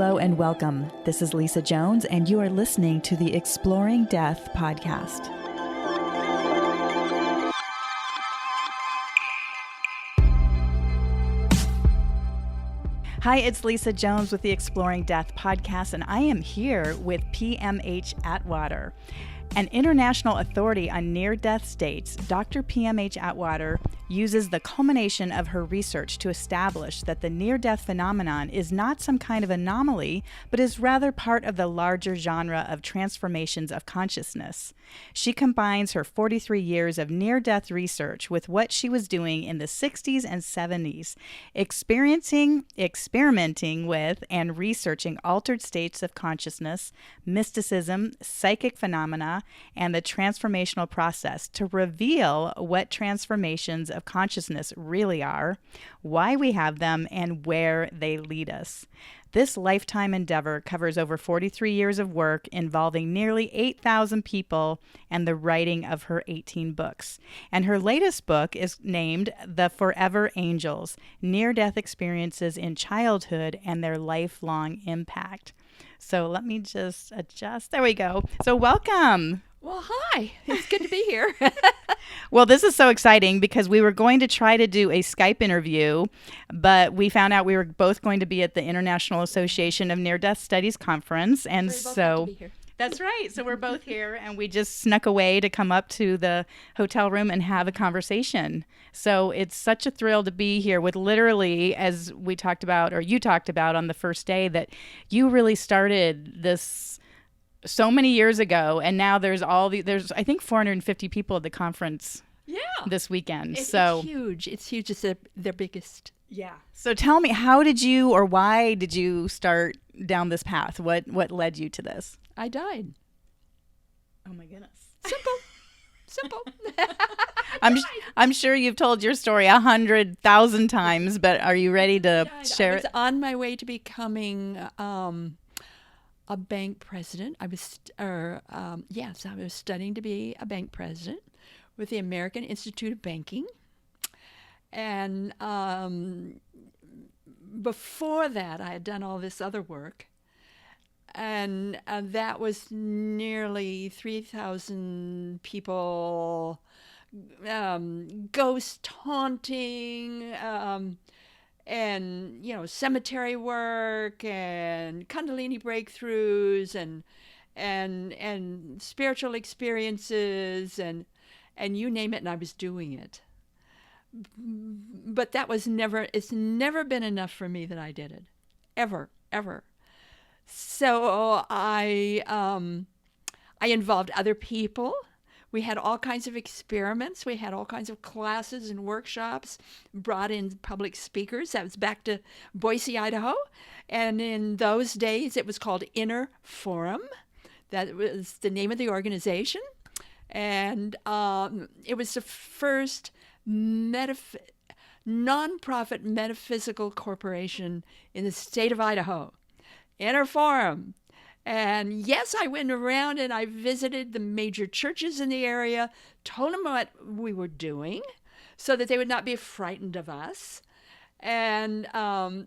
Hello and welcome. This is Lisa Jones, and you are listening to the Exploring Death podcast. Hi, it's Lisa Jones with the Exploring Death podcast, and I am here with P.M.H. Atwater. An international authority on near-death states, Dr. P.M.H. Atwater uses the culmination of her research to establish that the near-death phenomenon is not some kind of anomaly, but is rather part of the larger genre of transformations of consciousness. She combines her 43 years of near-death research with what she was doing in the 60s and 70s, experimenting with, and researching altered states of consciousness, mysticism, psychic phenomena, and the transformational process to reveal what transformations of consciousness really are, why we have them, and where they lead us. This lifetime endeavor covers over 43 years of work involving nearly 8,000 people and the writing of her 18 books. And her latest book is named The Forever Angels: Near-Death Experiences in Childhood and Their Lifelong Impact. So let me just adjust. There we go. So welcome. Well, hi. It's good to be here. Well, this is so exciting because we were going to try to do a Skype interview, but we found out we were both going to be at the International Association of Near-Death Studies conference. And so that's right. So we're both here, and we just snuck away to come up to the hotel room and have a conversation. So it's such a thrill to be here with literally, as we talked about, or you talked about on the first day, that you really started this so many years ago, and now there's I think 450 people at the conference this weekend. It's huge. It's huge. It's their biggest. Yeah. So tell me, how did you, or why did you start down this path? What led you to this? I died. Oh my goodness. Simple. I'm sure you've told your story 100,000 times, but are you ready to share it? I was on my way to becoming a bank president. I was studying to be a bank president with the American Institute of Banking. And before that, I had done all this other work. And that was nearly 3,000 people, ghost haunting, and cemetery work and Kundalini breakthroughs and spiritual experiences and you name it, and I was doing it. But it's never been enough for me that I did it, ever. So I involved other people. We had all kinds of experiments. We had all kinds of classes and workshops, brought in public speakers. That was back to Boise, Idaho. And in those days, it was called Inner Forum. That was the name of the organization. And it was the first nonprofit metaphysical corporation in the state of Idaho. Inner Forum. And yes, I went around and I visited the major churches in the area, told them what we were doing so that they would not be frightened of us. And I'm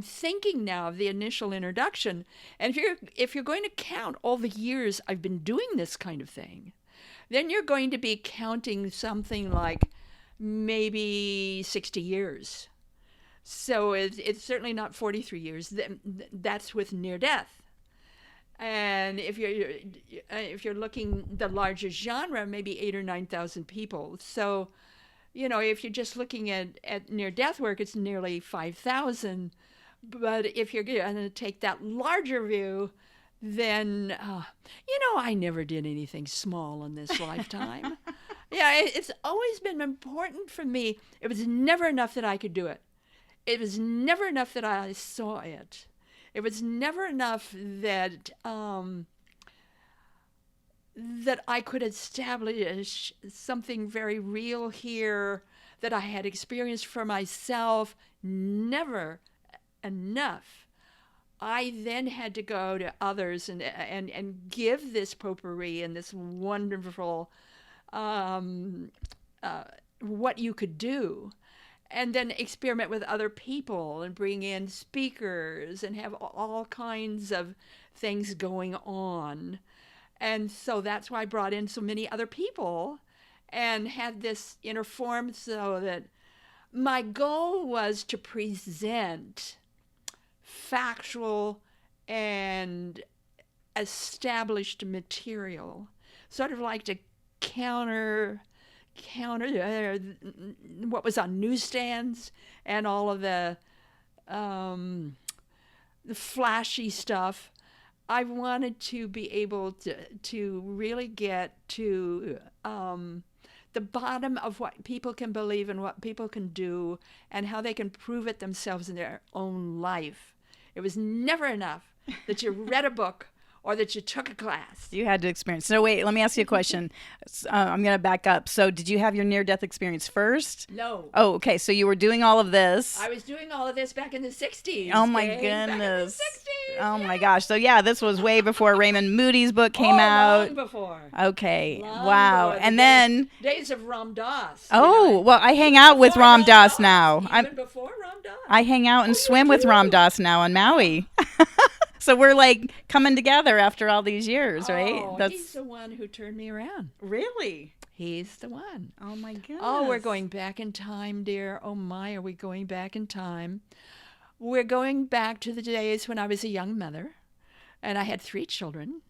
thinking now of the initial introduction. And if you're going to count all the years I've been doing this kind of thing, then you're going to be counting something like maybe 60 years. So it's certainly not 43 years. That's with near death. And if you're looking the larger genre, maybe 8,000 or 9,000 people. So, if you're just looking at near death work, it's nearly 5,000. But if you're going to take that larger view, then I never did anything small in this lifetime. It's always been important for me. It was never enough that I could do it. It was never enough that I saw it. It was never enough that that I could establish something very real here that I had experienced for myself. Never enough. I then had to go to others and give this potpourri and this wonderful what you could do. and then experiment with other people and bring in speakers and have all kinds of things going on. And so that's why I brought in so many other people and had this inner form, so that my goal was to present factual and established material, sort of like to counter what was on newsstands and all of the flashy stuff. I wanted to be able to really get to the bottom of what people can believe and what people can do and how they can prove it themselves in their own life. It was never enough that you read a book or that you took a class. You had to experience. So wait, let me ask you a question. I'm going to back up. So did you have your near-death experience first? No. Oh, okay. So you were doing all of this. I was doing all of this back in the 60s. Oh, my Back goodness. in the 60s. Oh, my gosh. So, yeah, this was way before Raymond Moody's book came out. Long before. Okay. Long Wow. before. And then... Days of Ram Dass. Oh, well, I hang out with Ram Dass now. Even before Ram Dass. I hang out and swim with Ram Dass now on Maui. So we're like coming together after all these years, right? Oh, he's the one who turned me around. Really? He's the one. Oh, my goodness. Oh, we're going back in time, dear. Oh, my, are we going back in time? We're going back to the days when I was a young mother, and I had 3 children,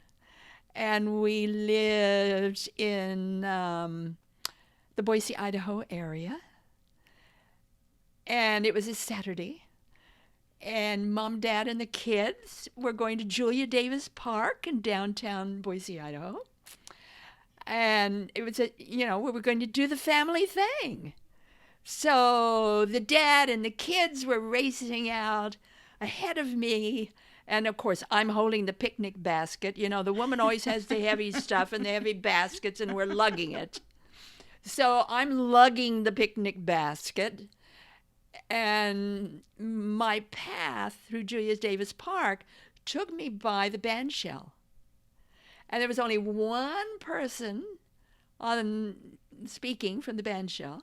and we lived in the Boise, Idaho area, and it was a Saturday. And Mom, Dad, and the kids were going to Julia Davis Park in downtown Boise, Idaho. And it was we were going to do the family thing. So the dad and the kids were racing out ahead of me. And of course, I'm holding the picnic basket. You know, the woman always has the heavy stuff and the heavy baskets, and we're lugging it. So I'm lugging the picnic basket. And my path through Julia Davis Park took me by the band shell. And there was only one person speaking from the band shell.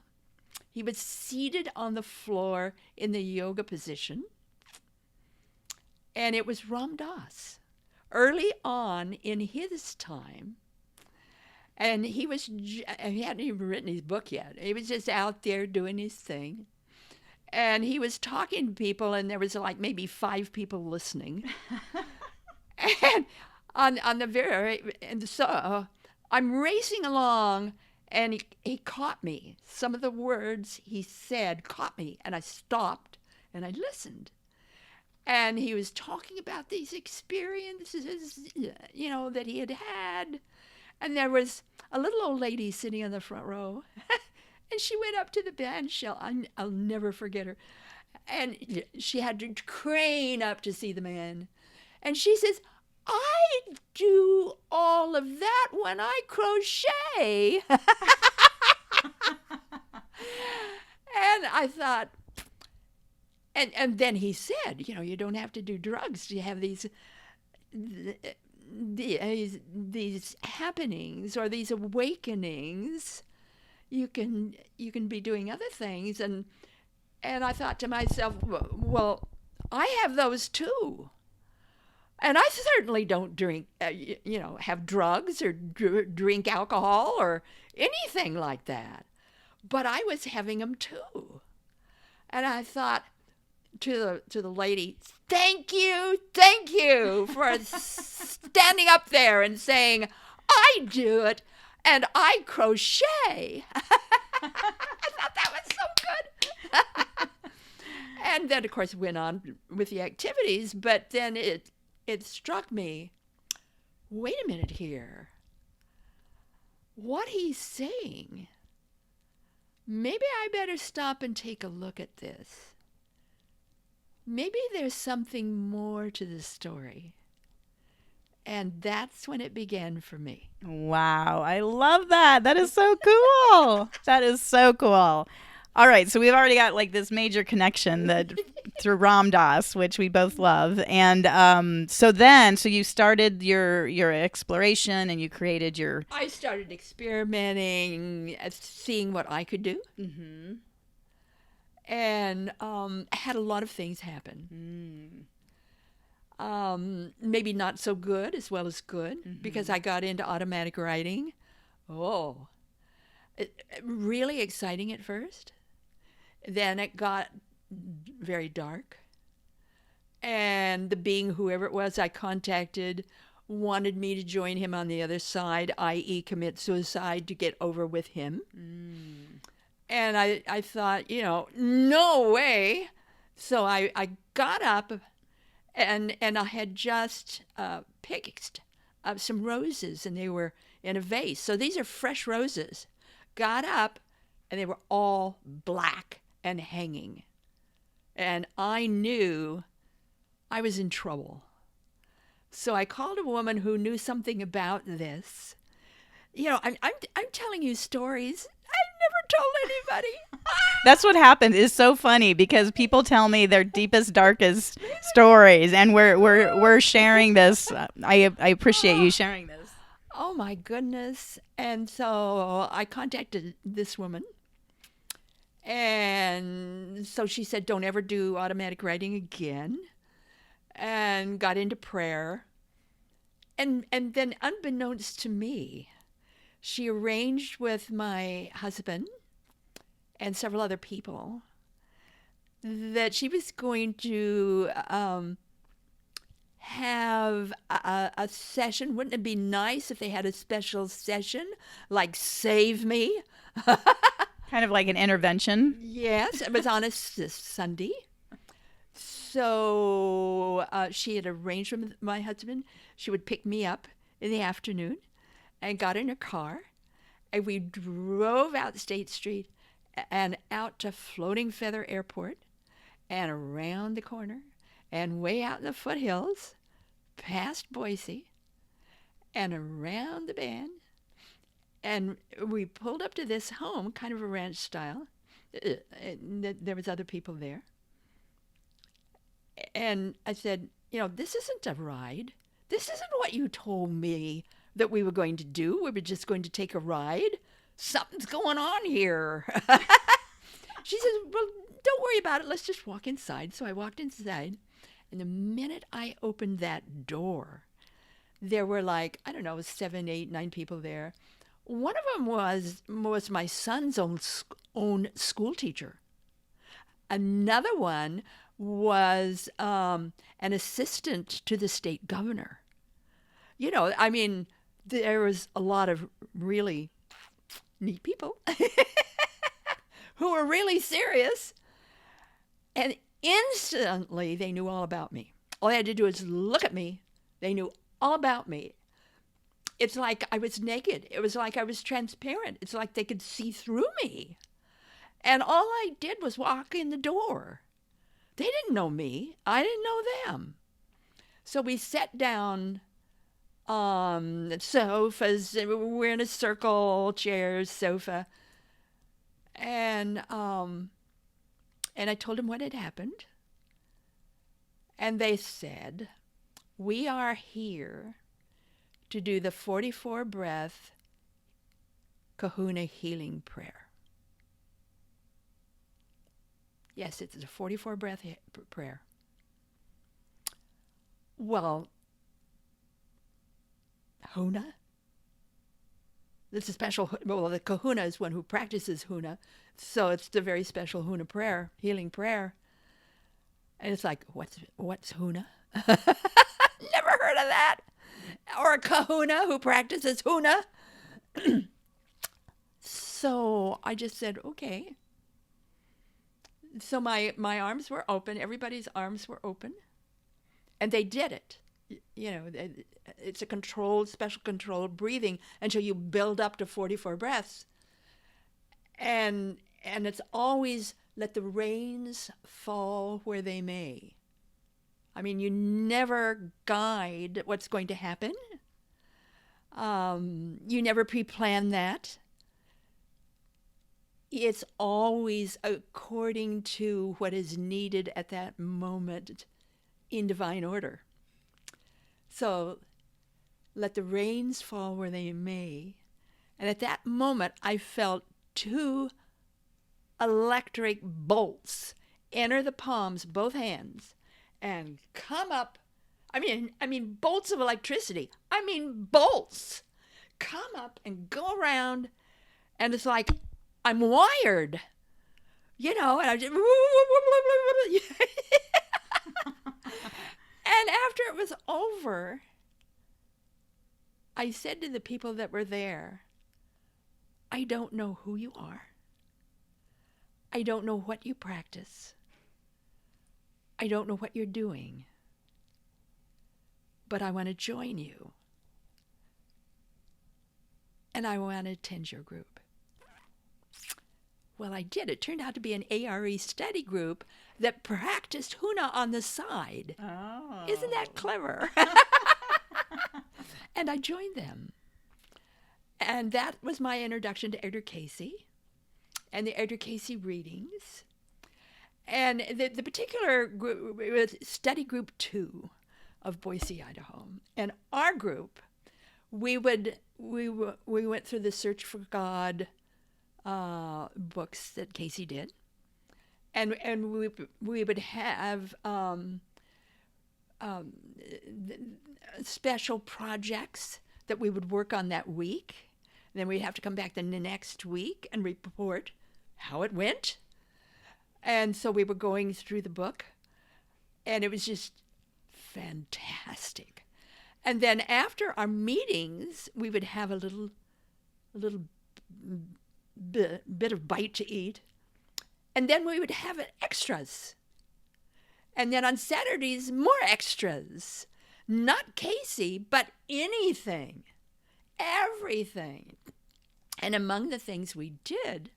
He was seated on the floor in the yoga position. And it was Ram Dass, early on in his time. And he hadn't even written his book yet. He was just out there doing his thing. And he was talking to people, and there was like maybe 5 people listening. And so I'm racing along, and he caught me. Some of the words he said caught me, and I stopped and I listened. And he was talking about these experiences, that he had had. And there was a little old lady sitting in the front row. And she went up to the band shell. I'll never forget her. And she had to crane up to see the man. And she says, I do all of that when I crochet. And I thought, and then he said, you don't have to do drugs to have these happenings or these awakenings. You can be doing other things. And I thought to myself, well, I have those too. And I certainly don't drink, have drugs or drink alcohol or anything like that. But I was having them too. And I thought to the lady, thank you for standing up there and saying, I do it. And I crochet. I thought that was so good. And then, of course, went on with the activities. But then it struck me, wait a minute here. What he's saying, maybe I better stop and take a look at this. Maybe there's something more to the story. And that's when it began for me. Wow. I love that. That is so cool. That is so cool. All right. So we've already got like this major connection that through Ram Dass, which we both love. And so you started your exploration and you created your... I started experimenting, seeing what I could do. Mm-hmm. and had a lot of things happen. Maybe not so good as well as good, because I got into automatic writing. Oh, really exciting at first. Then it got very dark. And the being, whoever it was I contacted, wanted me to join him on the other side, i.e., commit suicide to get over with him. And I thought, no way. So I got up, and I had just picked up some roses, and they were in a vase. So these are fresh roses. Got up, and they were all black and hanging. And I knew I was in trouble. So I called a woman who knew something about this. I'm telling you stories I've never told anybody. That's what happens. It's so funny because people tell me their deepest, darkest stories, and we're sharing this. I appreciate you sharing this. Oh my goodness. And so I contacted this woman. And so she said, don't ever do automatic writing again. And got into prayer. And then unbeknownst to me, she arranged with my husband and several other people that she was going to have a session. Wouldn't it be nice if they had a special session like Save Me? Kind of like an intervention. Yes, it was on a Sunday. So she had arranged with my husband. She would pick me up in the afternoon and got in her car. And we drove out State Street and out to Floating Feather Airport and around the corner and way out in the foothills past Boise and around the bend. And we pulled up to this home, kind of a ranch style. There was other people there. And I said, this isn't a ride. This isn't what you told me that we were going to do. We were just going to take a ride. Something's going on here. She says, well, don't worry about it. Let's just walk inside. So I walked inside. And the minute I opened that door, there were 7, 8, 9 people there. One of them was my son's own school teacher. Another one was an assistant to the state governor. There was a lot of really neat people who were really serious. And instantly, they knew all about me. All they had to do was look at me. They knew all about me. It's like I was naked. It was like I was transparent. It's like they could see through me. And all I did was walk in the door. They didn't know me. I didn't know them. So we sat down on sofas. We're in a circle, chairs, sofa. And I told them what had happened. And they said, we are here to do the 44-breath Kahuna healing prayer. Yes, it's a 44-breath prayer. Well, Huna? It's a special, the Kahuna is one who practices Huna, so it's the very special Huna prayer, healing prayer. And it's like, what's Huna? Never heard of that. Or a kahuna who practices Huna. So I just said, okay. So my arms were open. Everybody's arms were open. And they did it. It's a special controlled breathing until you build up to 44 breaths. And it's always let the rains fall where they may. You never guide what's going to happen. You never pre-plan that. It's always according to what is needed at that moment in divine order. So let the rains fall where they may. And at that moment, I felt two electric bolts enter the palms, both hands, and come up. I mean bolts of electricity. I mean bolts come up and go around, and it's like I'm wired, and I just and after it was over, I said to the people that were there, I don't know who you are. I don't know what you practice. I don't know what you're doing. But I want to join you. And I want to attend your group. Well, I did. It turned out to be an ARE study group that practiced Huna on the side. Oh. Isn't that clever? And I joined them. And that was my introduction to Edgar Cayce and the Edgar Cayce readings. And the particular group was Study Group 2 of Boise, Idaho. And our group, we went through the Search for God books that Cayce did. And we would have special projects that we would work on that week. Then we'd have to come back the next week and report how it went. And so we were going through the book, and it was just fantastic. And then after our meetings, we would have a little bit of bite to eat, and then we would have extras. And then on Saturdays, more extras. Not Cayce, but anything. Everything. And among the things we did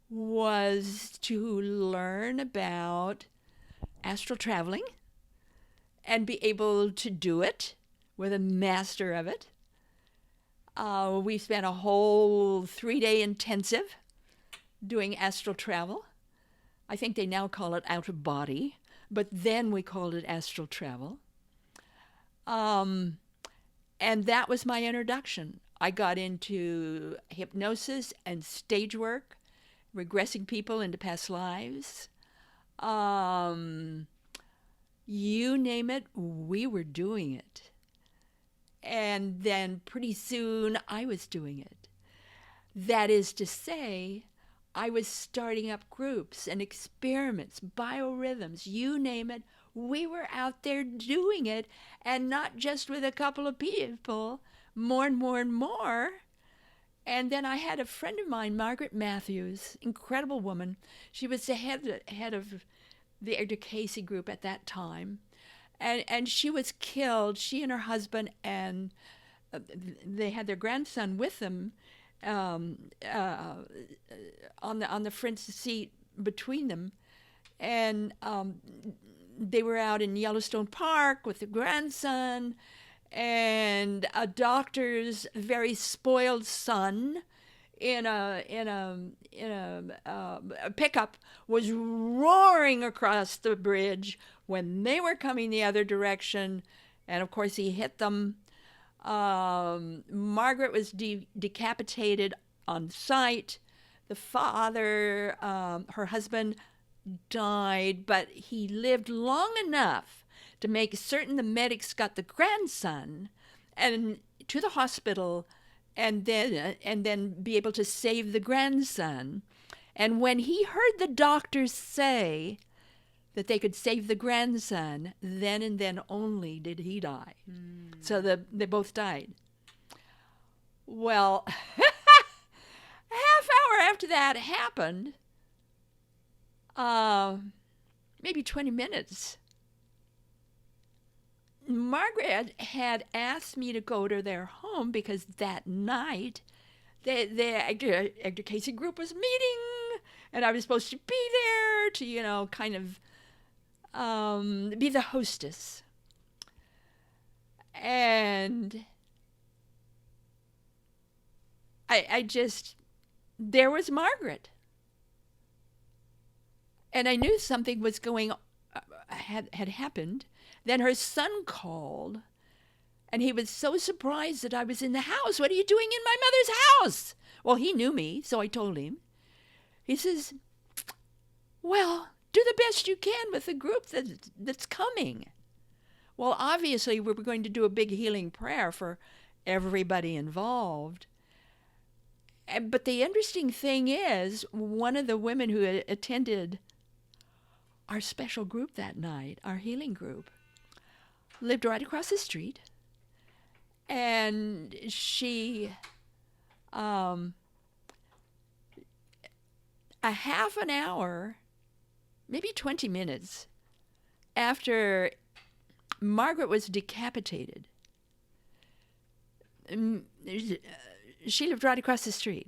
was to learn about astral traveling and be able to do it with a master of it. We spent a whole 3-day intensive doing astral travel. I think they now call it out of body, but then we called it astral travel. And that was my introduction. I got into hypnosis and stage work, regressing people into past lives. You name it, we were doing it. And then pretty soon I was doing it. That is to say, I was starting up groups and experiments, biorhythms, you name it. We were out there doing it, and not just with a couple of people, more and more and more. And then I had a friend of mine, Margaret Matthews, incredible woman. She was the head of the Edgar Cayce group at that time. And she was killed, she and her husband, and they had their grandson with them on the front seat between them. And they were out in Yellowstone Park with the grandson, and a doctor's very spoiled son in a pickup was roaring across the bridge when they were coming the other direction, and of course he hit them. Margaret was decapitated on sight. The father, her husband, died, but he lived long enough to make certain the medics got the grandson and to the hospital, and then be able to save the grandson. And when he heard the doctors say that they could save the grandson, then and then only did he die. So they both died. Well, half hour after that happened, maybe 20 minutes, Margaret had asked me to go to their home because that night the Edgar Cayce group was meeting, and I was supposed to be there to, kind of be the hostess. And there was Margaret. And I knew something was had happened. Then her son called, and he was so surprised that I was in the house. "What are you doing in my mother's house?" Well, he knew me, so I told him. He says, Well, do the best you can with the group that's coming. Well, obviously, we were going to do a big healing prayer for everybody involved. But the interesting thing is, one of the women who attended our special group that night, our healing group, lived right across the street. And she, a half an hour, maybe 20 minutes after Margaret was decapitated, she lived right across the street.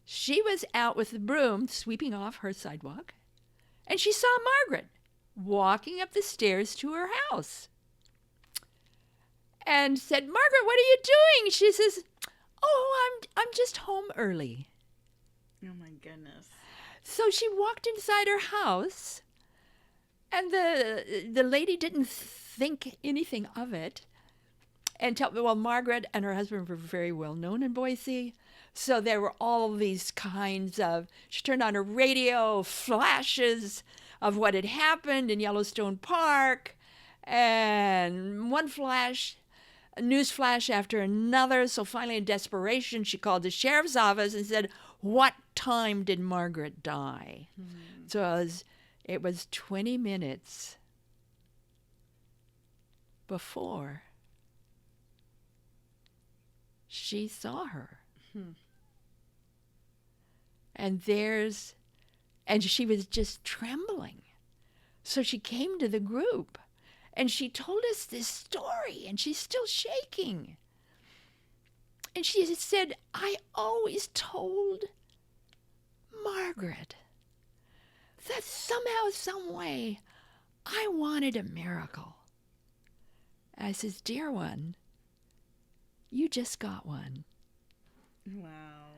She was out with the broom sweeping off her sidewalk, and she saw Margaret walking up the stairs to her house and said, "Margaret, what are you doing?" She says, "Oh, I'm just home early." Oh my goodness. So she walked inside her house, and the lady didn't think anything of it. Well, Margaret and her husband were very well known in Boise. So there were all these kinds of, she turned on her radio, flashes of what had happened in Yellowstone Park, and one flash, a news flash after another. So finally, in desperation, she called the sheriff's office and said, "What time did Margaret die?" Mm-hmm. So it was 20 minutes before she saw her. And she was just trembling. So she came to the group and she told us this story, and she's still shaking. And she said, "I always told Margaret that somehow, some way, I wanted a miracle." And I says, "Dear one, you just got one." Wow.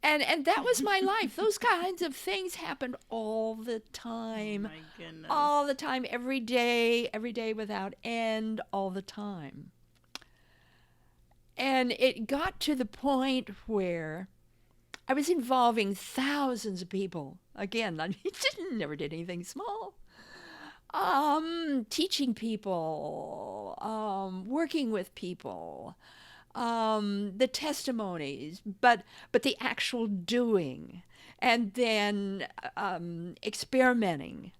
And that was my life. Those kinds of things happened all the time. Oh my goodness. All the time, every day without end, all the time. And it got to the point where I was involving thousands of people. Again, I never did anything small. Teaching people, working with people, the testimonies, but the actual doing, and then experimenting.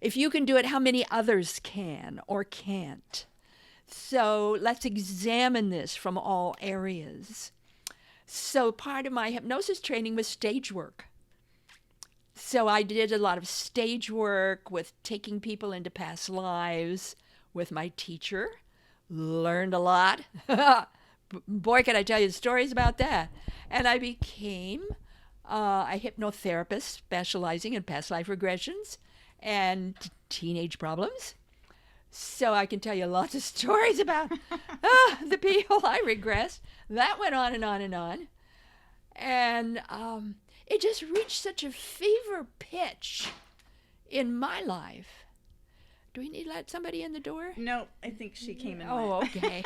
If you can do it, how many others can or can't? So let's examine this from all areas. So part of my hypnosis training was stage work. So I did a lot of stage work with taking people into past lives with my teacher. Learned a lot. Boy, can I tell you stories about that. And I became a hypnotherapist specializing in past life regressions and teenage problems. So I can tell you lots of stories about the people I regressed. That went on and on and on. And it just reached such a fever pitch in my life. Do we need to let somebody in the door? No, I think she came in. Oh, okay.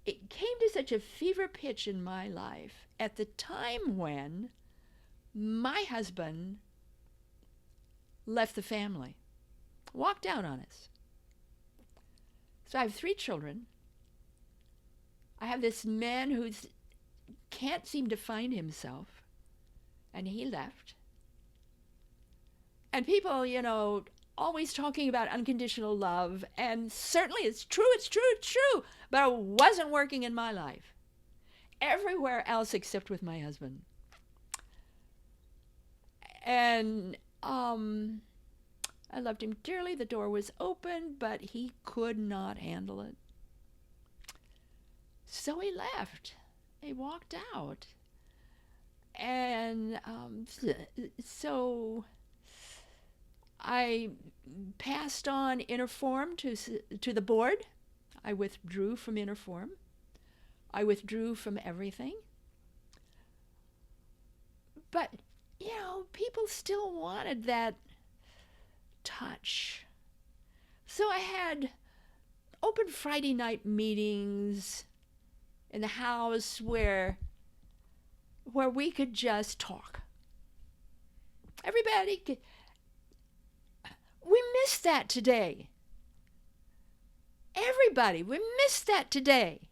It came to such a fever pitch in my life at the time when my husband left the family, walked out on us. So I have 3 children. I have this man who can't seem to find himself, and he left. And people, always talking about unconditional love, and certainly it's true, but it wasn't working in my life. Everywhere else except with my husband. And I loved him dearly. The door was open, but he could not handle it. So he left. He walked out. And so I passed on Interform to the board. I withdrew from Interform. I withdrew from everything. But, people still wanted that touch. So I had open Friday night meetings in the house where where we could just talk. Everybody could. We miss that today. Everybody, we miss that today.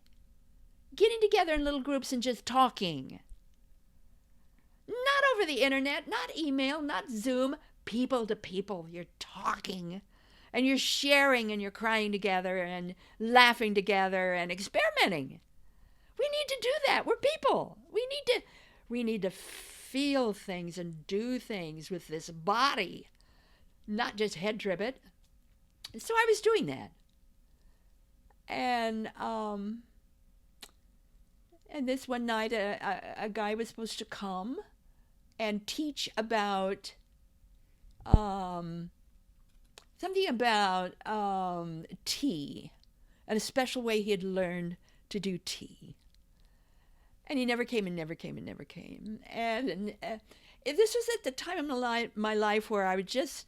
Getting together in little groups and just talking. Not over the internet, not email, not Zoom. People to people, you're talking. And you're sharing and you're crying together and laughing together and experimenting. We need to do that. We're people. We need to feel things and do things with this body, not just head trip it. So I was doing that. And this one night, a guy was supposed to come and teach about something about tea, and a special way he had learned to do tea. And he never came and never came and never came. And this was at the time of my life where I just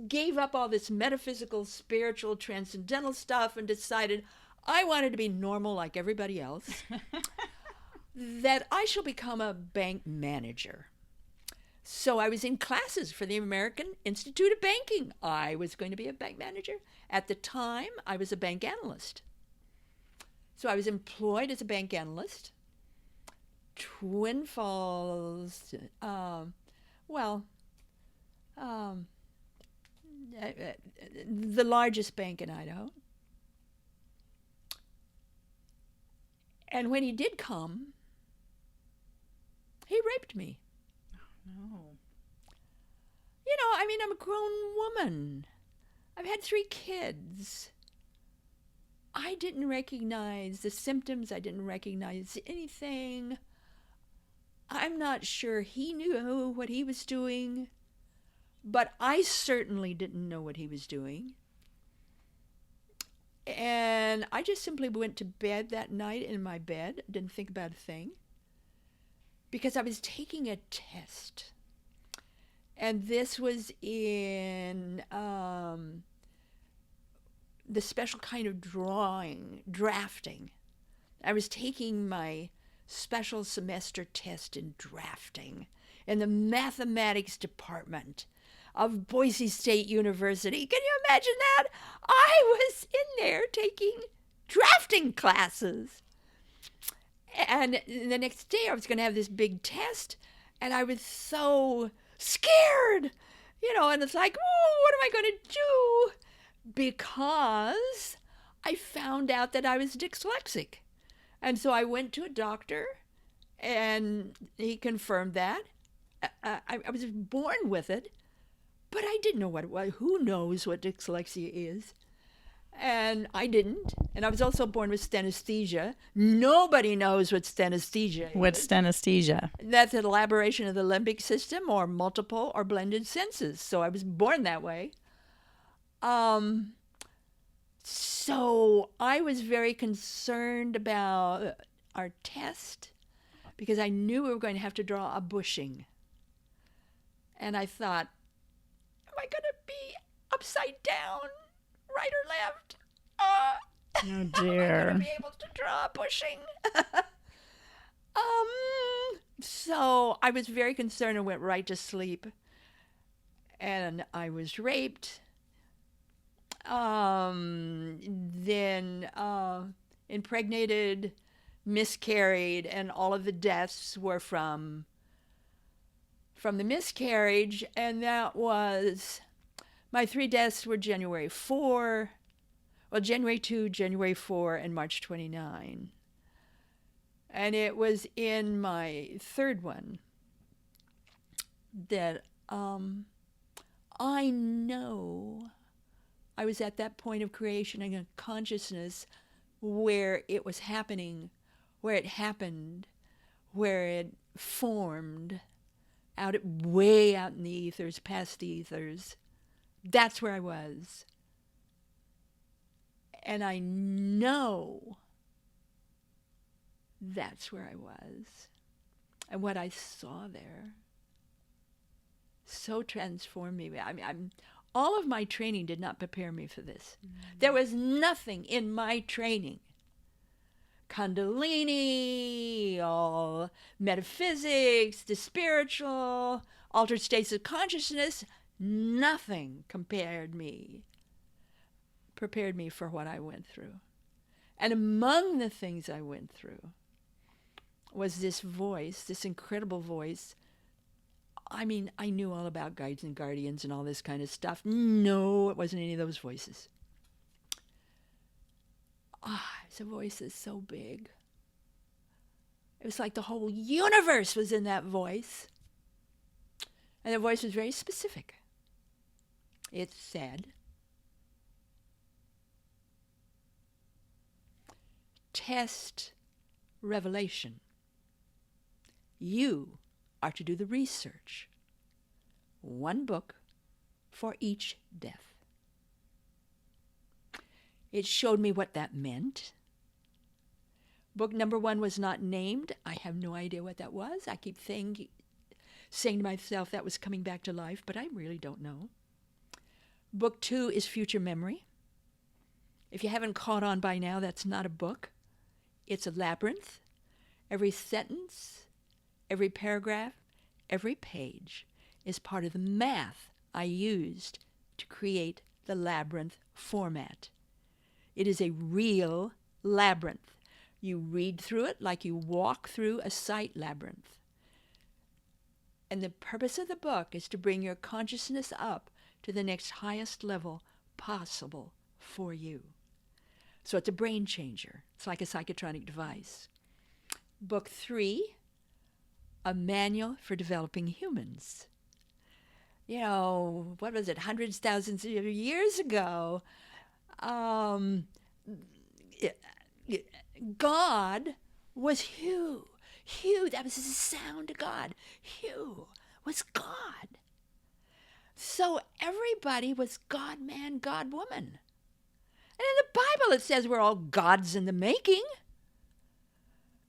gave up all this metaphysical, spiritual, transcendental stuff and decided I wanted to be normal like everybody else, that I shall become a bank manager. So I was in classes for the American Institute of Banking. I was going to be a bank manager. At the time, I was a bank analyst. So I was employed as a bank analyst. Twin Falls, the largest bank in Idaho. And when he did come, he raped me. No. You know, I mean, I'm a grown woman. I've had 3 kids. I didn't recognize the symptoms. I didn't recognize anything. I'm not sure he knew what he was doing, but I certainly didn't know what he was doing. And I just simply went to bed that night in my bed, didn't think about a thing, because I was taking a test. And this was in the special kind of drafting. I was taking my special semester test in drafting in the mathematics department of Boise State University. Can you imagine that? I was in there taking drafting classes. And the next day I was going to have this big test, and I was so scared, you know, and it's like, oh, what am I going to do? Because I found out that I was dyslexic. And so I went to a doctor, and he confirmed that. I was born with it, but I didn't know what it was. Who knows what dyslexia is? And I didn't. And I was also born with synesthesia. Nobody knows what synesthesia is. What's synesthesia? That's an elaboration of the limbic system, or multiple or blended senses. So I was born that way. So I was very concerned about our test because I knew we were going to have to draw a bushing. And I thought, am I going to be upside down, right or left? Oh dear. Am I going to be able to draw a bushing? So I was very concerned and went right to sleep. And I was raped. Then impregnated, miscarried, and all of the deaths were from the miscarriage. And that was, my 3 deaths were January 4, January 2, January 4, and March 29. And it was in my 3rd one that I know I was at that point of creation and consciousness where it was happening, where it happened, where it formed, way out in the ethers, past the ethers. That's where I was. And I know that's where I was. And what I saw there so transformed me. I mean, all of my training did not prepare me for this. Mm-hmm. There was nothing in my training Kundalini, all metaphysics, the spiritual, altered states of consciousness. Nothing prepared me for what I went through. And among the things I went through was this voice, this incredible voice. I mean, I knew all about guides and guardians and all this kind of stuff. No, it wasn't any of those voices. It's a voice that's so big. It was like the whole universe was in that voice. And the voice was very specific. It said, test revelation. You are to do the research. One book for each death. It showed me what that meant. Book number 1 was not named. I have no idea what that was. I keep saying to myself that was coming back to life, but I really don't know. Book 2 is future memory. If you haven't caught on by now, that's not a book. It's a labyrinth. Every sentence, every paragraph, every page is part of the math I used to create the labyrinth format. It is a real labyrinth. You read through it like you walk through a sight labyrinth. And the purpose of the book is to bring your consciousness up to the next highest level possible for you. So it's a brain changer. It's like a psychotronic device. Book 3, a manual for developing humans. You know, what was it, hundreds, thousands of years ago, God was Hu. Hu, that was the sound of God. Hu was God. So everybody was God man, God woman. And in the Bible it says we're all gods in the making.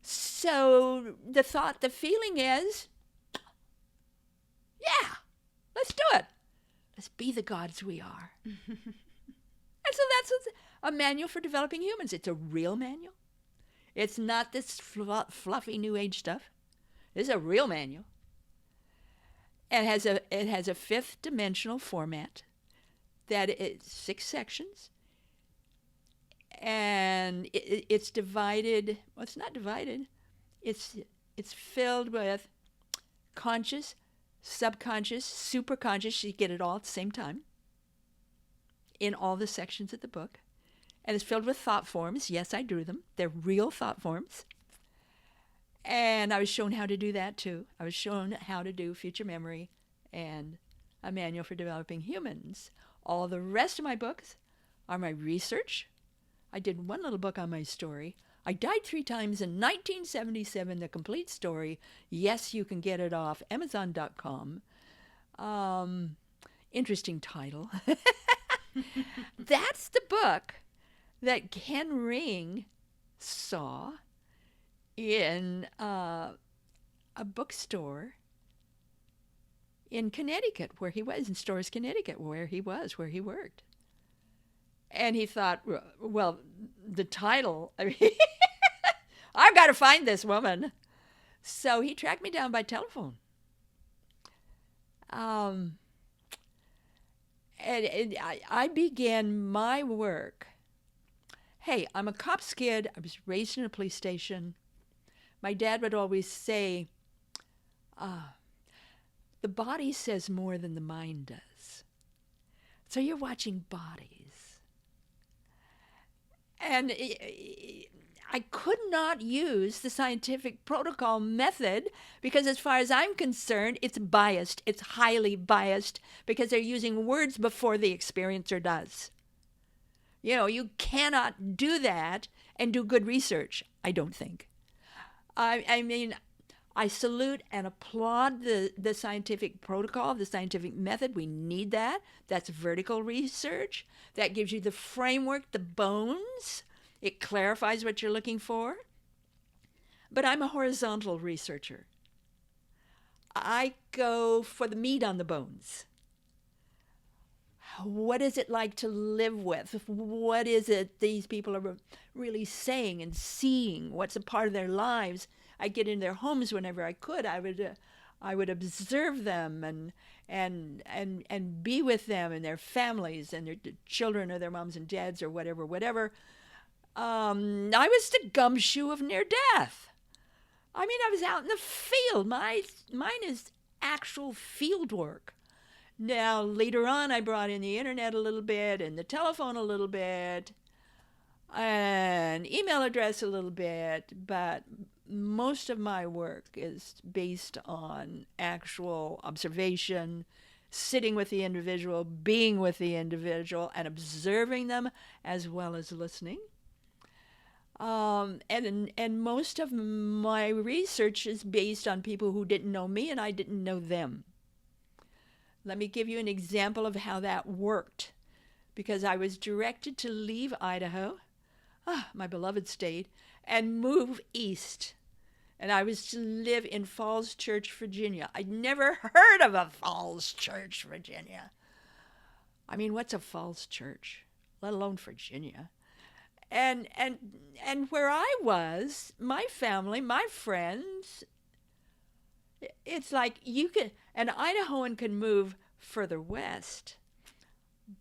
So the thought, the feeling is, yeah, let's do it. Let's be the gods we are. And so that's a manual for developing humans. It's a real manual. It's not this fluffy New Age stuff. This is a real manual. And it has a 5th dimensional format that is 6 sections. And it's divided. Well, it's not divided. It's filled with conscious, subconscious, superconscious. You get it all at the same time in all the sections of the book. And it's filled with thought forms. Yes, I drew them. They're real thought forms. And I was shown how to do that too. I was shown how to do future memory and a manual for developing humans. All the rest of my books are my research. I did one little book on my story. I died 3 times in 1977, the complete story. Yes, you can get it off Amazon.com. Interesting title. That's the book that Ken Ring saw in a bookstore in Connecticut, where he was, in Storrs, Connecticut, where he worked. And he thought, well, the title, I mean, I've got to find this woman. So he tracked me down by telephone. And I began my work. Hey, I'm a cop's kid. I was raised in a police station. My dad would always say, the body says more than the mind does. So you're watching bodies. And I could not use the scientific protocol method because as far as I'm concerned, it's biased. It's highly biased because they're using words before the experiencer does. You know, you cannot do that and do good research, I don't think. I mean, I salute and applaud the scientific protocol, the scientific method. We need that. That's vertical research. That gives you the framework, the bones. It clarifies what you're looking for. But I'm a horizontal researcher. I go for the meat on the bones. What is it like to live with? What is it these people are really saying and seeing? What's a part of their lives? I get in their homes whenever I could. I would observe them and be with them and their families and their children or their moms and dads or whatever. I was the gumshoe of near death. I mean, I was out in the field. Mine is actual field work. Now, later on, I brought in the internet a little bit and the telephone a little bit and email address a little bit, but most of my work is based on actual observation, sitting with the individual, being with the individual, and observing them as well as listening. And most of my research is based on people who didn't know me and I didn't know them. Let me give you an example of how that worked. Because I was directed to leave Idaho, my beloved state, and move east. And I was to live in Falls Church, Virginia. I'd never heard of a Falls Church, Virginia. I mean, what's a Falls Church? Let alone Virginia. And where I was, my family, my friends, it's like an Idahoan can move further west,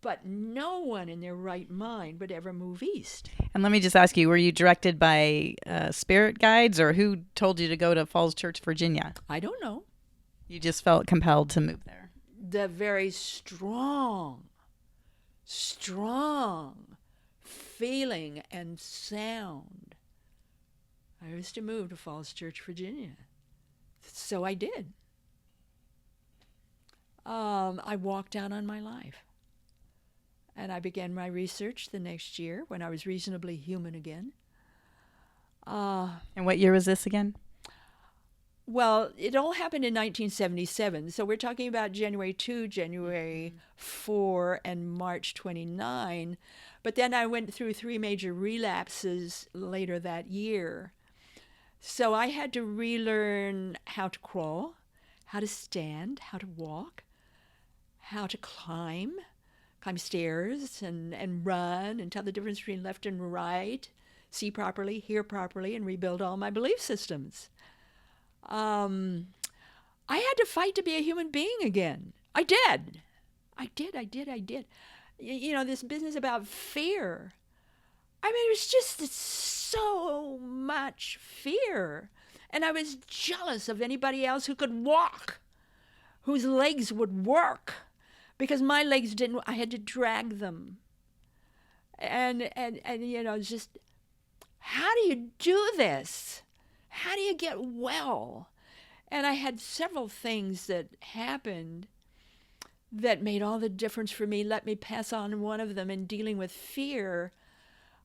but no one in their right mind would ever move east. And let me just ask you, were you directed by spirit guides, or who told you to go to Falls Church, Virginia? I don't know. You just felt compelled to move there. The very strong feeling and sound. I was to move to Falls Church, Virginia. So I did. I walked out on my life. And I began my research the next year when I was reasonably human again. And what year was this again? Well, it all happened in 1977. So we're talking about January 2, January 4, and March 29. But then I went through 3 major relapses later that year. So I had to relearn how to crawl, how to stand, how to walk, how to climb stairs and run and tell the difference between left and right, see properly, hear properly, and rebuild all my belief systems. I had to fight to be a human being again. I did. You know, this business about fear. I mean, it was just so much fear. And I was jealous of anybody else who could walk, whose legs would work, because my legs didn't. I had to drag them. And you know, just, how do you do this? How do you get well? And I had several things that happened that made all the difference for me. Let me pass on one of them in dealing with fear.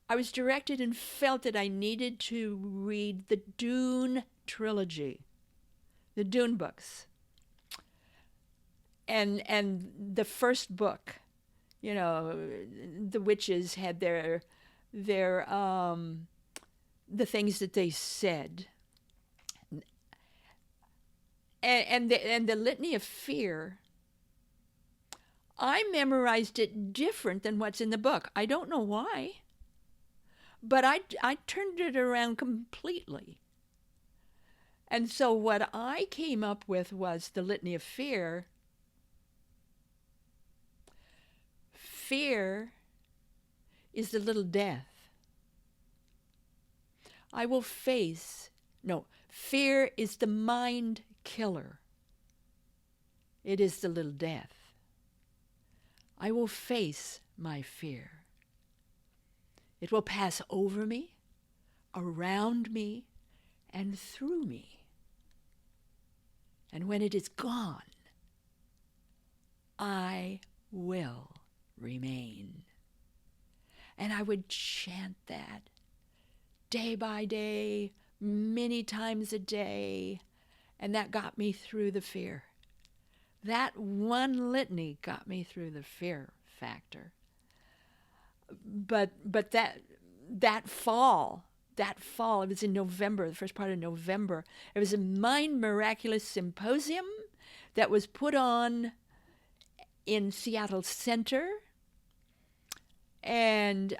I was directed and felt that I needed to read the Dune trilogy, the Dune books. And the first book, you know, the witches had their the things that they said. And the litany of fear, I memorized it different than what's in the book. I don't know why, but I turned it around completely. And so what I came up with was the litany of fear. Fear is the little death. Fear is the mind killer. It is the little death. I will face my fear. It will pass over me, around me, and through me. And when it is gone, I will remain. And I would chant that day by day, many times a day, and that got me through the fear. That one litany got me through the fear factor. But that fall, it was in November, the first part of November. It was a Mind Miraculous Symposium that was put on in Seattle Center. And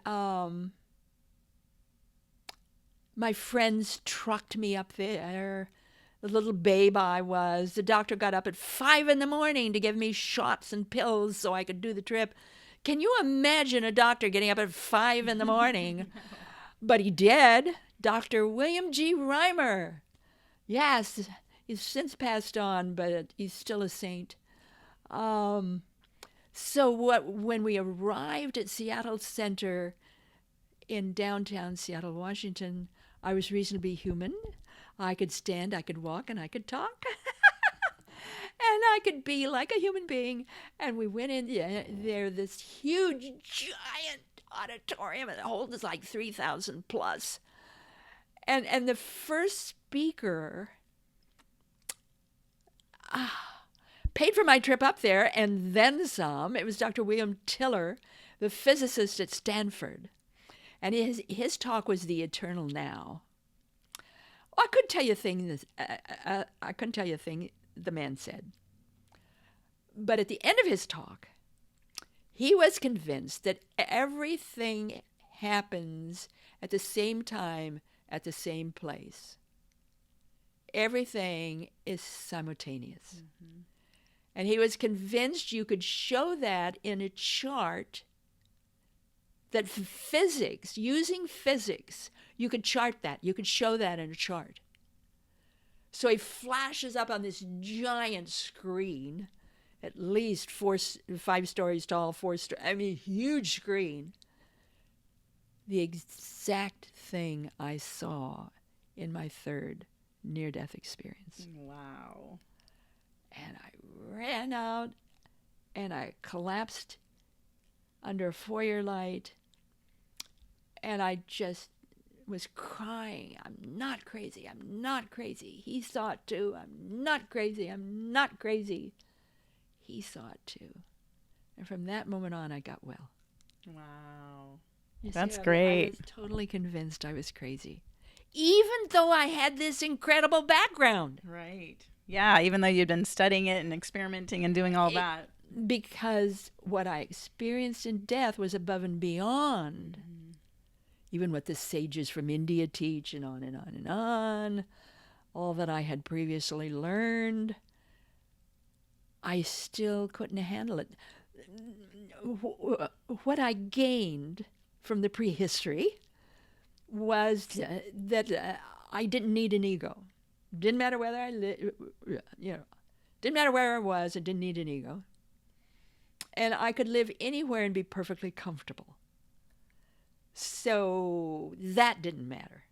my friends trucked me up there. The little babe I was. The doctor got up at 5 in the morning to give me shots and pills so I could do the trip. Can you imagine a doctor getting up at 5 in the morning? But he did. Dr. William G. Reimer. Yes, he's since passed on, but he's still a saint. So when we arrived at Seattle Center in downtown Seattle, Washington, I was reasonably human. I could stand, I could walk, and I could talk. And I could be like a human being. And we went in there, this huge, giant auditorium, and it holds like 3,000 plus. And the first speaker paid for my trip up there and then some. It was Dr. William Tiller, the physicist at Stanford. And his talk was The Eternal Now. Well, I couldn't tell you a thing the man said. But at the end of his talk, he was convinced that everything happens at the same time, at the same place. Everything is simultaneous. Mm-hmm. And he was convinced you could show that in a chart, that physics, using physics, you could chart that. You could show that in a chart. So he flashes up on this giant screen, at least 5 stories tall, huge screen. The exact thing I saw in my third near-death experience. Wow. And I ran out and I collapsed under a foyer light, and I just was crying. I'm not crazy. I'm not crazy. He saw it too. I'm not crazy. I'm not crazy. He saw it too. And from that moment on, I got well. Wow. That's great. I was totally convinced I was crazy, even though I had this incredible background. Right. Yeah, even though you'd been studying it and experimenting and doing all that. Because what I experienced in death was above and beyond even what the sages from India teach, and on and on and on. All that I had previously learned, I still couldn't handle it. What I gained from the prehistory was that I didn't need an ego. Didn't matter whether didn't matter where I was. I didn't need an ego. And I could live anywhere and be perfectly comfortable. So that didn't matter.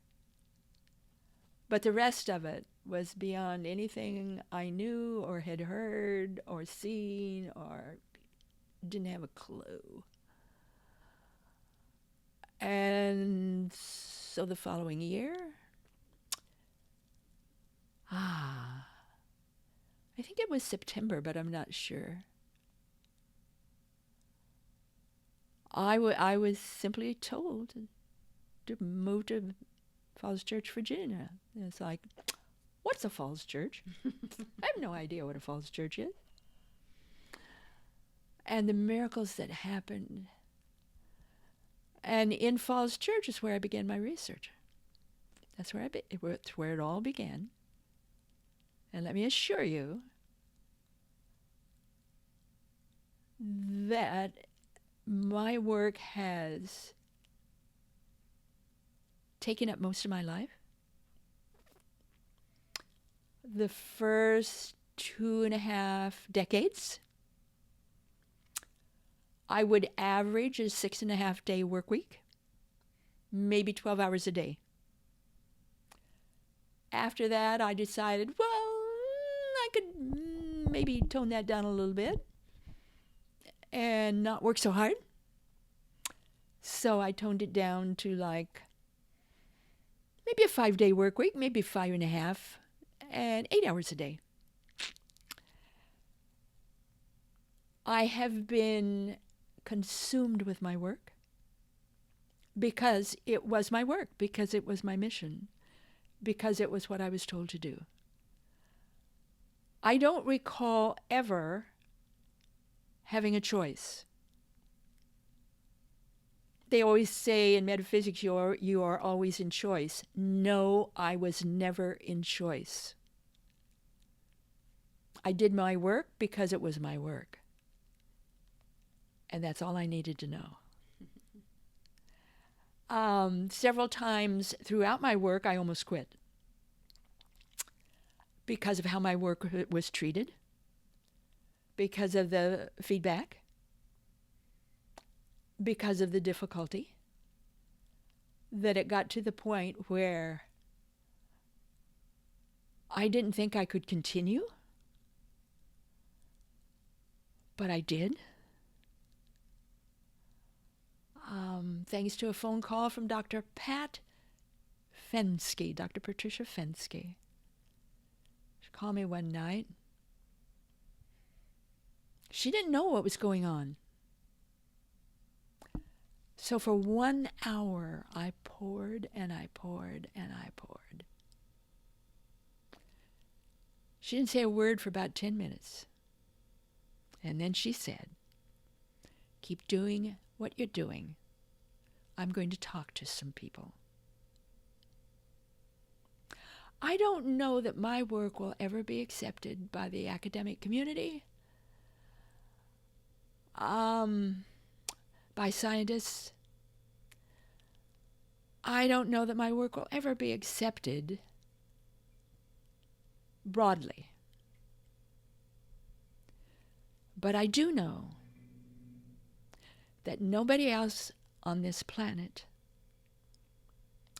But the rest of it was beyond anything I knew or had heard or seen or didn't have a clue. And so the following year, I think it was September, but I'm not sure. I was simply told to move to Falls Church, Virginia. And it's like, what's a Falls Church? I have no idea what a Falls Church is. And the miracles that happened. And in Falls Church is where I began my research. That's where it all began. And let me assure you that my work has taken up most of my life. The first 2.5 decades, I would average a 6.5-day work week, maybe 12 hours a day. After that, I decided, well, I could maybe tone that down a little bit and not work so hard. So I toned it down to like maybe a 5-day work week, maybe 5.5, and 8 hours a day. I have been consumed with my work because it was my work, because it was my mission, because it was what I was told to do. I don't recall ever having a choice. They always say in metaphysics, you are always in choice. No, I was never in choice. I did my work because it was my work. And that's all I needed to know. Several times throughout my work, I almost quit because of how my work was treated, because of the feedback, because of the difficulty, that it got to the point where I didn't think I could continue, but I did. Thanks to a phone call from Dr. Pat Fensky, Dr. Patricia Fensky. She called me one night. She didn't know what was going on. So for 1 hour, I poured and I poured and I poured. She didn't say a word for about 10 minutes. And then she said, "Keep doing what you're doing. I'm going to talk to some people." I don't know that my work will ever be accepted by the academic community, by scientists. I don't know that my work will ever be accepted broadly. But I do know that nobody else on this planet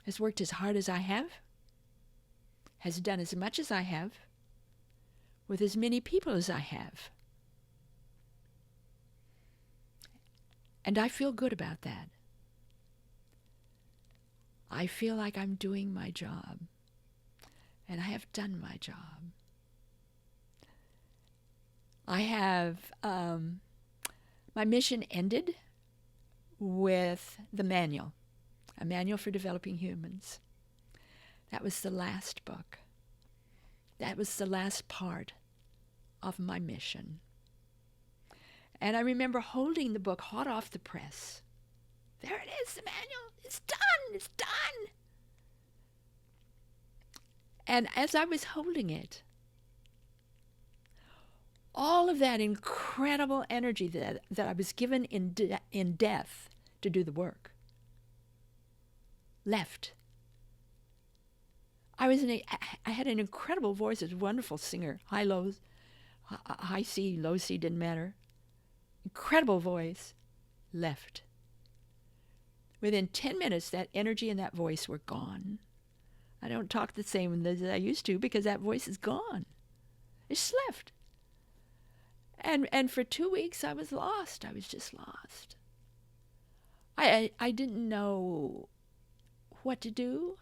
has worked as hard as I have, has done as much as I have, with as many people as I have. And I feel good about that. I feel like I'm doing my job, and I have done my job. I have, my mission ended with the manual, a manual for developing humans. That was the last book. That was the last part of my mission. And I remember holding the book hot off the press. There it is, the manual. It's done. It's done. And as I was holding it, all of that incredible energy that I was given in death to do the work left. I had an incredible voice, a wonderful singer, high, lows, high C, low C, didn't matter. Incredible voice, left. Within 10 minutes, that energy and that voice were gone. I don't talk the same as I used to because that voice is gone. It just left. And for 2 weeks, I was lost. I was just lost. I didn't know what to do.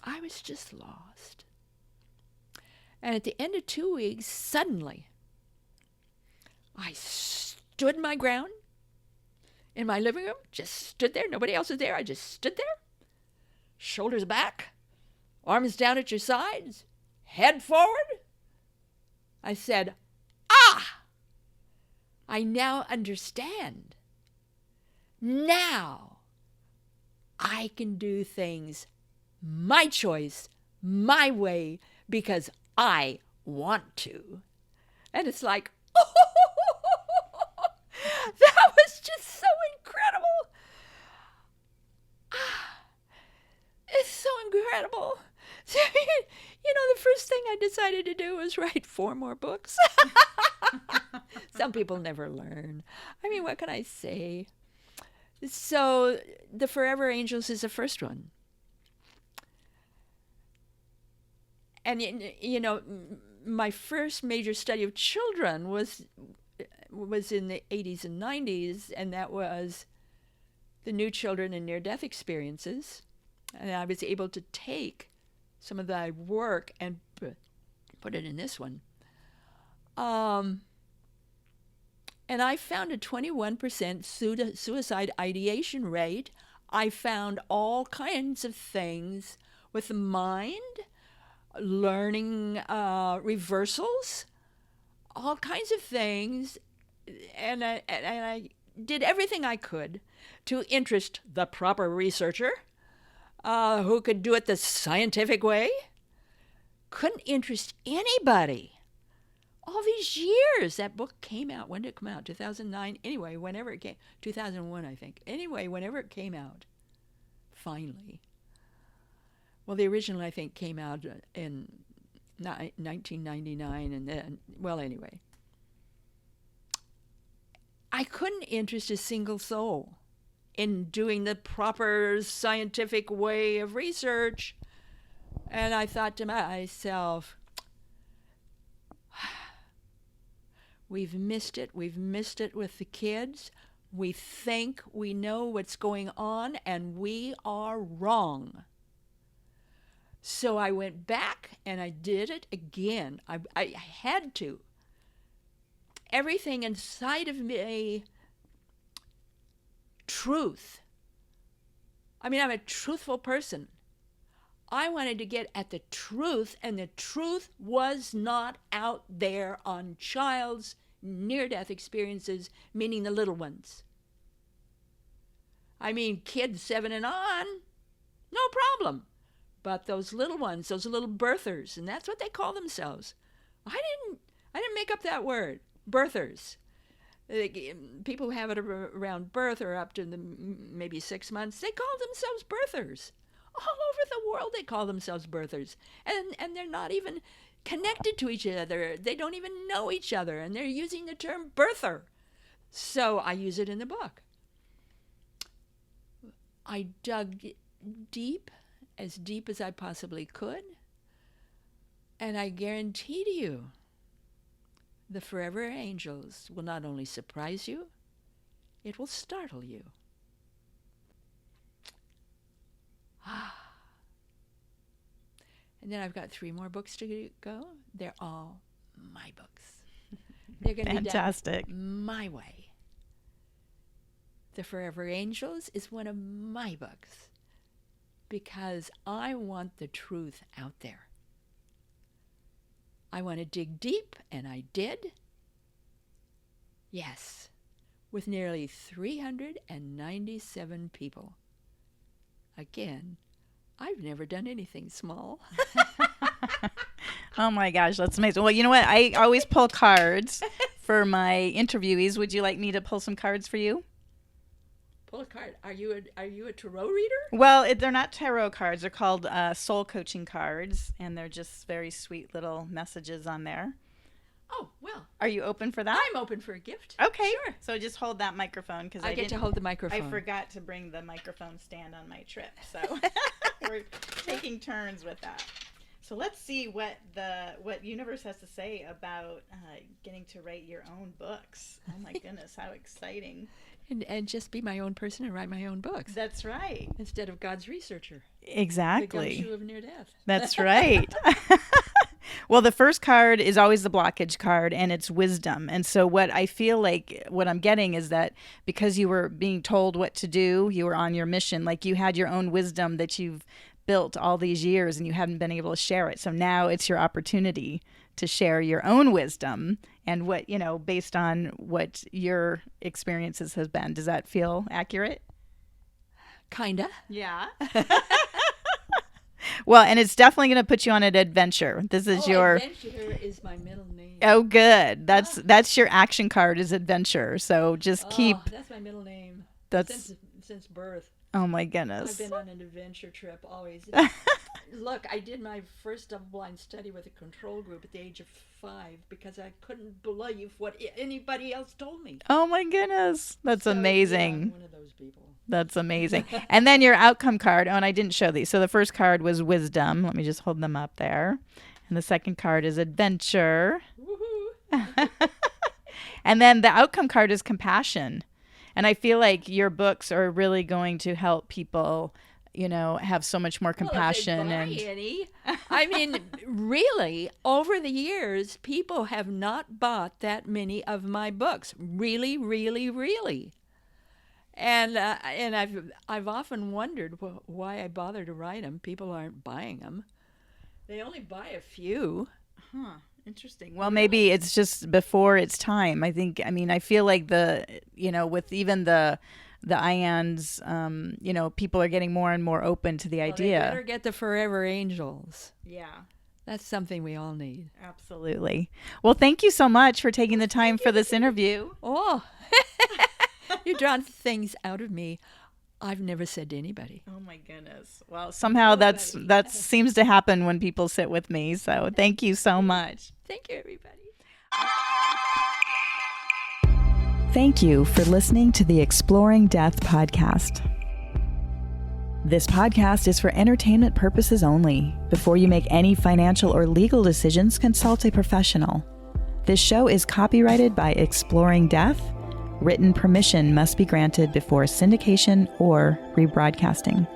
I was just lost. And at the end of 2 weeks, suddenly, I stood my ground in my living room, just stood there. Nobody else was there. I just stood there, shoulders back, arms down at your sides, head forward. I said, "Ah, I now understand. Now I can do things my choice, my way, because I want to." And it's like, that was just so incredible. It's so incredible. You know, the first thing I decided to do was write 4 more books. Some people never learn. I mean, what can I say? So The Forever Angels is the first one. And, you know, my first major study of children was in the 80s and 90s, and that was the new children and near-death experiences. And I was able to take some of that work and put it in this one. And I found a 21% suicide ideation rate. I found all kinds of things with the mind, learning reversals, all kinds of things, and I did everything I could to interest the proper researcher who could do it the scientific way. Couldn't interest anybody. All these years that book came out. When did it come out? 2009? Anyway, whenever it came. 2001, I think. Anyway, whenever it came out, finally. Well, the original, I think, came out in 1999, and then, well, anyway. I couldn't interest a single soul in doing the proper scientific way of research. And I thought to myself, we've missed it. We've missed it with the kids. We think we know what's going on, and we are wrong. So I went back and I did it again. I had to. Everything inside of me, truth. I mean, I'm a truthful person. I wanted to get at the truth, and the truth was not out there on child's near-death experiences, meaning the little ones. I mean, kids 7 and on, no problem. But those little ones, those little birthers, and that's what they call themselves. I didn't make up that word, birthers. People who have it around birth or up to maybe 6 months, they call themselves birthers. All over the world they call themselves birthers. And they're not even connected to each other. They don't even know each other, and they're using the term birther. So I use it in the book. I dug deep, as deep as I possibly could, and I guarantee to you, the Forever Angels will not only surprise you, it will startle you. And then I've got 3 more books to go. They're all my books. They're going to be done my way. The Forever Angels is one of my books because I want the truth out there. I want to dig deep, and I did. Yes, with nearly 397 people. Again, I've never done anything small. Oh my gosh, that's amazing. Well, you know what? I always pull cards for my interviewees. Would you like me to pull some cards for you? Pull a card. Are you a tarot reader? Well, they're not tarot cards. They're called soul coaching cards, and they're just very sweet little messages on there. Oh, well. Are you open for that? I'm open for a gift. Okay. Sure. So just hold that microphone because I get to hold the microphone. I forgot to bring the microphone stand on my trip, so we're taking turns with that. So let's see what universe has to say about getting to write your own books. Oh my goodness, how exciting! And just be my own person and write my own books. That's right. Instead of God's researcher. Exactly. The gumshoe of near death. That's right. Well, the first card is always the blockage card, and it's wisdom. And so what I feel like what I'm getting is that because you were being told what to do, you were on your mission, like you had your own wisdom that you've built all these years and you haven't been able to share it. So now it's your opportunity to share your own wisdom and what, based on what your experiences has been. Does that feel accurate? Kinda. Yeah. Well, and it's definitely going to put you on an adventure. This is Adventure is my middle name. Oh, good. That's your action card is adventure. So just keep. That's my middle name. That's since birth. Oh my goodness. I've been on an adventure trip always. Look, I did my first double-blind study with a control group at the age of 5 because I couldn't believe what anybody else told me. Oh my goodness. That's amazing. Yeah, I'm one of those people. That's amazing. And then your outcome card. Oh, and I didn't show these. So the first card was wisdom. Let me just hold them up there. And the second card is adventure. Woohoo. And then the outcome card is compassion. And I feel like your books are really going to help people, have so much more compassion. Well, if they buy any. I mean, really, over the years, people have not bought that many of my books. Really, really, really. And I've often wondered why I bother to write them. People aren't buying them. They only buy a few. Huh. Interesting. Well, maybe it's just before its time. I feel like with even the IANs, people are getting more and more open to the idea. They better get the forever angels. Yeah. That's something we all need. Absolutely. Well, thank you so much for taking the time for this interview. Oh, you're drawing things out of me I've never said to anybody. Oh my goodness. Well, somehow that seems to happen when people sit with me. So thank you so much. Thank you, everybody. Thank you for listening to the Exploring Death podcast. This podcast is for entertainment purposes only. Before you make any financial or legal decisions, consult a professional. This show is copyrighted by Exploring Death. Written permission must be granted before syndication or rebroadcasting.